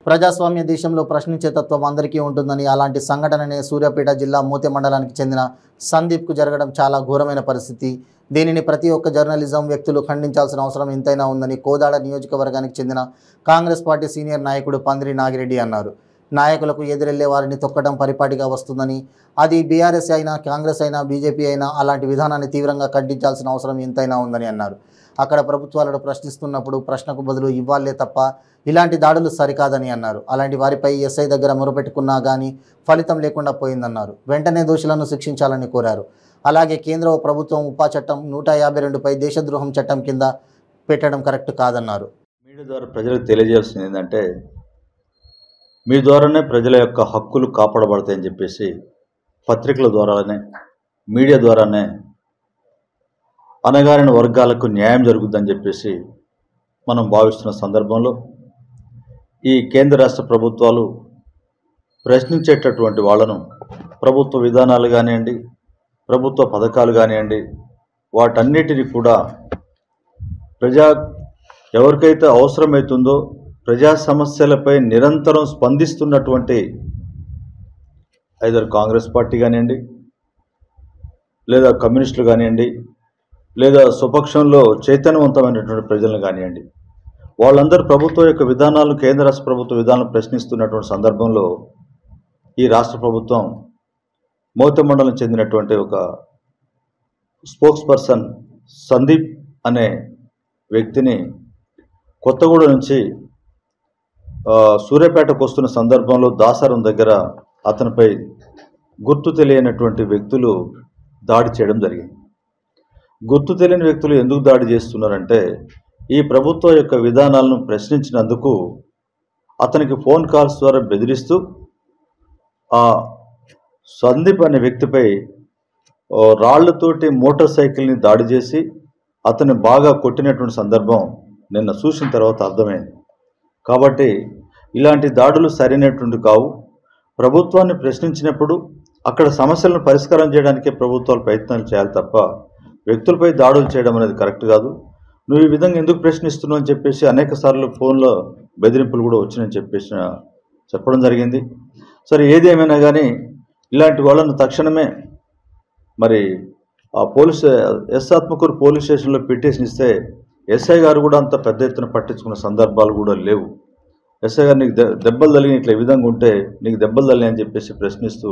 ప్రజాస్వామ్య దేశంలో ప్రశ్నించే తత్వం అందరికీ ఉంటుందని, అలాంటి సంఘటననే సూర్యాపేట జిల్లా మూతె మండలానికి చెందిన సందీప్కు జరగడం చాలా ఘోరమైన పరిస్థితి. దీనిని ప్రతి ఒక్క జర్నలిజం వ్యక్తులు ఖండించాల్సిన అవసరం ఎంతైనా ఉందని కోదాడ నియోజకవర్గానికి చెందిన కాంగ్రెస్ పార్టీ సీనియర్ నాయకుడు పందిరి నాగిరెడ్డి అన్నారు. నాయకులకు ఎదురెళ్లే వారిని తొక్కడం పరిపాటిగా వస్తుందని, అది బీఆర్ఎస్ అయినా, కాంగ్రెస్ అయినా, బీజేపీ అయినా అలాంటి విధానాన్ని తీవ్రంగా ఖండించాల్సిన అవసరం ఎంతైనా ఉందని అన్నారు. అక్కడ ప్రభుత్వాలను ప్రశ్నిస్తున్నప్పుడు ప్రశ్నకు బదులు ఇవ్వాలే తప్ప ఇలాంటి దాడులు సరికాదని అన్నారు. అలాంటి వారిపై ఎస్ఐ దగ్గర మొరపెట్టుకున్నా కానీ ఫలితం లేకుండా పోయిందన్నారు. వెంటనే దోషులను శిక్షించాలని కోరారు. అలాగే కేంద్ర ప్రభుత్వం ఉపా చట్టం 152పై దేశద్రోహం చట్టం కింద పెట్టడం కరెక్ట్ కాదన్నారు. మీడియా ద్వారా ప్రజలకు తెలియజేయాల్సింది ఏంటంటే, మీ ద్వారానే ప్రజల యొక్క హక్కులు కాపాడబడతాయని చెప్పేసి పత్రికల ద్వారానే, మీడియా ద్వారానే అణగారిన వర్గాలకు న్యాయం జరుగుతుందని చెప్పేసి మనం భావిస్తున్న సందర్భంలో ఈ కేంద్ర రాష్ట్ర ప్రభుత్వాలు ప్రశ్నించేటటువంటి వాళ్ళను ప్రభుత్వ విధానాలు కానివ్వండి, ప్రభుత్వ పథకాలు కానివ్వండి, వాటన్నిటిని కూడా ఎవరికైతే అవసరమవుతుందో ప్రజా సమస్యలపై నిరంతరం స్పందిస్తున్నటువంటి ఐదర్ కాంగ్రెస్ పార్టీ కానివ్వండి, లేదా కమ్యూనిస్టులు కానివ్వండి, లేదా స్వపక్షంలో చైతన్యవంతమైనటువంటి ప్రజలను కానివ్వండి, వాళ్ళందరూ ప్రభుత్వం యొక్క విధానాలను, కేంద్ర రాష్ట్ర ప్రభుత్వ విధానాలను ప్రశ్నిస్తున్నటువంటి సందర్భంలో ఈ రాష్ట్ర ప్రభుత్వం మూతె మండలం చెందినటువంటి ఒక స్పోక్స్ పర్సన్ సందీప్ అనే వ్యక్తిని కొత్తగూడెం నుంచి సూర్యాపేటకు వస్తున్న సందర్భంలో దాసరం దగ్గర అతనిపై గుర్తు తెలియనటువంటి వ్యక్తులు దాడి చేయడం జరిగింది. గుర్తు తెలియని వ్యక్తులు ఎందుకు దాడి చేస్తున్నారంటే, ఈ ప్రభుత్వం యొక్క విధానాలను ప్రశ్నించినందుకు అతనికి ఫోన్ కాల్స్ ద్వారా బెదిరిస్తూ ఆ సందీప్ అనే వ్యక్తిపై రాళ్లతోటి మోటార్ సైకిల్ని దాడి చేసి అతన్ని బాగా కొట్టినటువంటి సందర్భం నిన్న చూసిన తర్వాత అర్థమైంది. కాబట్టి ఇలాంటి దాడులు సరైనటువంటి కావు. ప్రభుత్వాన్ని ప్రశ్నించినప్పుడు అక్కడ సమస్యలను పరిష్కారం చేయడానికే ప్రభుత్వాలు ప్రయత్నాలు చేయాలి తప్ప వ్యక్తులపై దాడులు చేయడం అనేది కరెక్ట్ కాదు. నువ్వు ఈ విధంగా ఎందుకు ప్రశ్నిస్తున్నావు అని చెప్పేసి అనేక సార్లు ఫోన్లో బెదిరింపులు కూడా వచ్చినాయని చెప్పడం జరిగింది. సరే, ఏది ఏమైనా కానీ ఇలాంటి వాళ్ళను తక్షణమే మరి ఆ ఎస్ ఆత్మకూరు పోలీస్ స్టేషన్లో పిటిషన్ ఇస్తే ఎస్ఐ గారు కూడా అంత పెద్ద ఎత్తున పట్టించుకున్న సందర్భాలు కూడా లేవు. ఎస్ఐ గారు నీకు దెబ్బలు తగిలిన ఇట్లా ఈ విధంగా ఉంటే నీకు దెబ్బలు తగిలి అని చెప్పేసి ప్రశ్నిస్తూ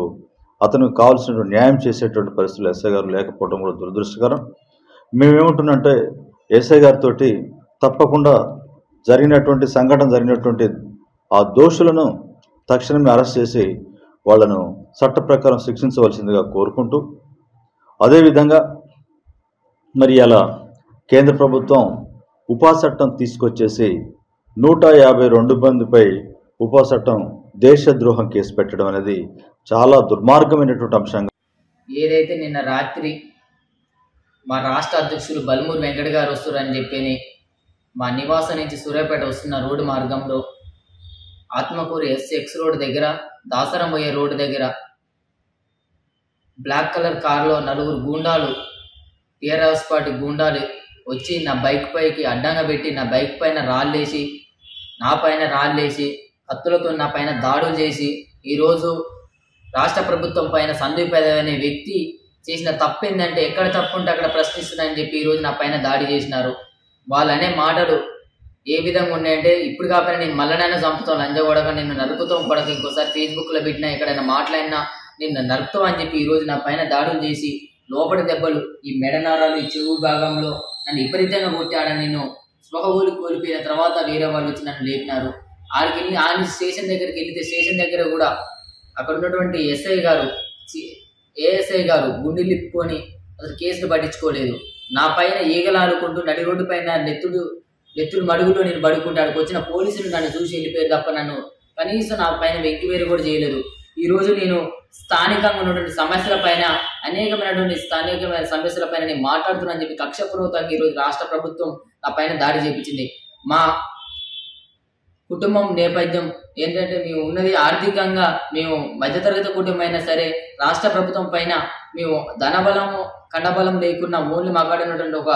అతనికి కావాల్సినటువంటి న్యాయం చేసేటువంటి పరిస్థితులు ఎస్ఐ గారు లేకపోవడం కూడా దురదృష్టకరం. మేమేమంటున్నామంటే, ఎస్ఐ గారితో తప్పకుండా జరిగినటువంటి ఆ దోషులను తక్షణమే అరెస్ట్ చేసి వాళ్ళను చట్ట ప్రకారం శిక్షించవలసిందిగా కోరుకుంటూ, అదేవిధంగా మరి అలా కేంద్ర ప్రభుత్వం ఉపా చట్టం తీసుకొచ్చేసి 152 మందిపై ఉపా చట్టం దేశద్రోహం కేసు పెట్టడం అనేది చాలా దుర్మార్గమైనటువంటి అంశంగా. ఏదైతే నిన్న రాత్రి మా రాష్ట్ర అధ్యక్షులు బల్మూరు వెంకట గారు వస్తున్నారని చెప్పి మా నివాసం నుంచి సూర్యాపేట వస్తున్న రోడ్డు మార్గంలో ఆత్మకూరు ఎక్స్ రోడ్ దగ్గర, దాసరం పోయే రోడ్డు దగ్గర బ్లాక్ కలర్ కారులో 4 గూండాలు, టీఆర్ఎస్ పార్టీ గూండాలు వచ్చి నా బైక్ పైకి అడ్డంగా పెట్టి నా బైక్ పైన రాళ్ళేసి, నా పైన రాళ్ళేసి, కత్తులతో నా పైన దాడులు చేసి, ఈరోజు రాష్ట్ర ప్రభుత్వం పైన సందీప్ అనే వ్యక్తి చేసిన తప్పు ఏంటంటే, ఎక్కడ తప్పు ఉంటే అక్కడ ప్రశ్నిస్తున్నారని చెప్పి ఈరోజు నా పైన దాడి చేసినారు. వాళ్ళు అనే మాటలు ఏ విధంగా ఉన్నాయంటే, ఇప్పుడు కాకపోయినా నేను మళ్ళనైనా చంపుతాను, లంజగొడక నిన్ను నరుకుతాం కొడక, ఇంకోసారి ఫేస్బుక్లో పెట్టినా ఎక్కడైనా మాట్లాడినా నిన్ను నరుకుతాం అని చెప్పి ఈరోజు నా పైన దాడులు చేసి, లోపల దెబ్బలు, ఈ మెడనారాలు, ఈ చెవు భాగంలో నన్ను విపరీతంగా కొట్టాడని నేను స్పృహ కోల్పోయిన తర్వాత వేరే వాళ్ళు వచ్చి నన్ను లేపినారు. ఆడికి స్టేషన్ దగ్గరికి వెళితే స్టేషన్ దగ్గర కూడా అక్కడ ఉన్నటువంటి ఏఎస్ఐ గారు గుండెలు లిప్పుకొని అసలు కేసులు పట్టించుకోలేదు. నా పైన ఈగలాడుకుంటూ నడి రోడ్డు పైన నెత్తుడు మడుగులో నేను పడుకుంటే అక్కడికి వచ్చిన పోలీసులు నన్ను చూసి వెళ్ళిపోయారు తప్ప నన్ను కనీసం నా పైన వెంకివేరు కూడా చేయలేదు. ఈరోజు నేను స్థానికంగా ఉన్నటువంటి సమస్యల పైన, అనేకమైనటువంటి స్థానికమైన సమస్యల పైన నేను మాట్లాడుతున్నాను చెప్పి కక్షపూర్వకంగా ఈరోజు రాష్ట్ర ప్రభుత్వం నా పైన దాడి చేయించింది. మా కుటుంబం నేపథ్యం ఏంటంటే, మేము ఉన్నది ఆర్థికంగా మేము మధ్యతరగతి కుటుంబం అయినా సరే రాష్ట్ర ప్రభుత్వం పైన మేము ధనబలము కండబలం లేకున్నా ఓన్లీ మాట్లాడినటువంటి ఒక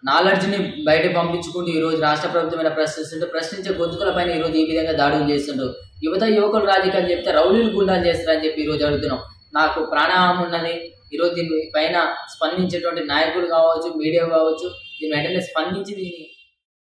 నాలెడ్జ్ని బయట పంపించుకుంటూ ఈరోజు రాష్ట్ర ప్రభుత్వమైన ప్రశ్నించే గొంతుకలపైన ఈరోజు ఈ విధంగా దాడులు చేస్తుండ్రు. యువకులు రాజకీయాలు చెప్తే రౌడీలు గుండాలు చేస్తారని చెప్పి ఈరోజు అడుగుతున్నాం. నాకు ప్రాణహాని ఉన్నది. ఈరోజు దీని పైన స్పందించేటువంటి నాయకులు కావచ్చు, మీడియా కావచ్చు, దీని వెంటనే స్పందించి దీన్ని